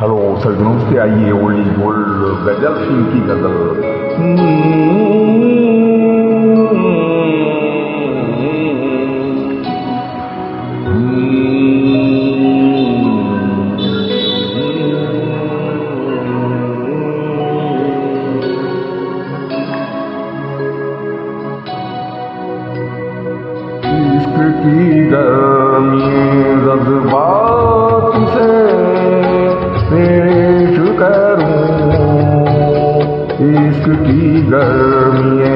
Hello sir नमस्ते। आइए old is gold गजल फिल्म की गजल। इश्क की गर्मी जज्बात से पेश करूं, इश्क की गर्मी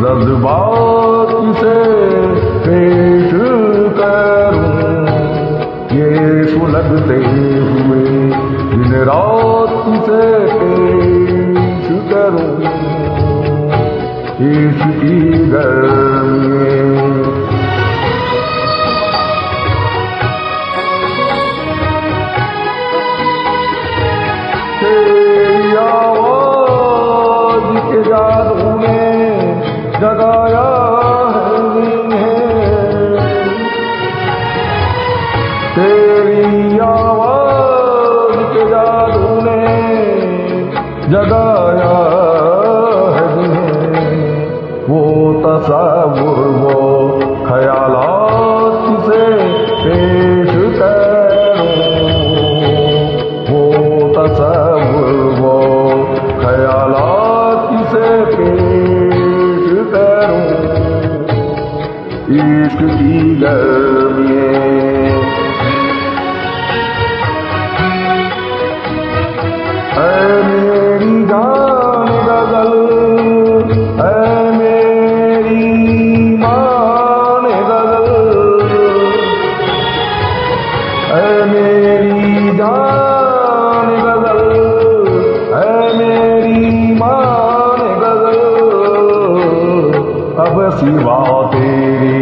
जज्बात से पेश करूं, ये सुलगते हुए दिन रात से पेश करूं, इश्क की गर्मी। तेरी आवाज के जादू ने जगाया है जिन्हें, तेरी आवाज के जादू ने जगाया है जिन्हें, वो तसव्वुर वो ख्यालात से पेश करूं, वो तसव्वुर वो ख्यालात से पेश करूं, इश्क की गर्मी। ऐ मेरी जान गजल, ऐ मेरी मान गजल, ऐ मेरी जान गजल, ऐ मेरी मान गजल, अब सिवा तेरी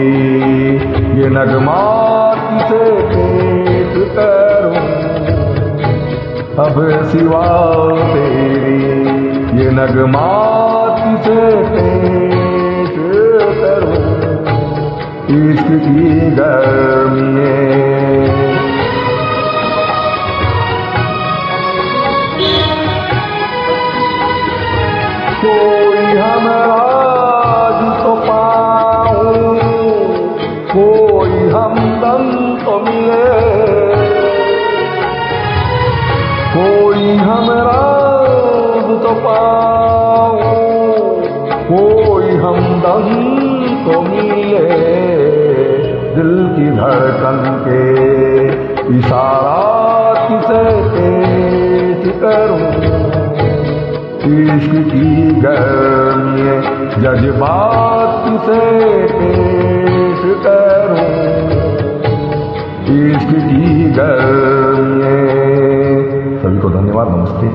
ये नगमात से पेश करूं, अब सिवा तेरी ये नगमात से पेश करूं, इश्क की गर्मी। कोई हमराज तो पाऊं, कोई हमदम तो मिले, कोई हमराज तो पाऊं, कोई हमदम तो मिले, दिल की धड़कन के इशारात से पेश करूं, इश्क की गर्मी जज्बात से पेश करूं, इश्क की गर्मी। सभी को धन्यवाद, नमस्ते।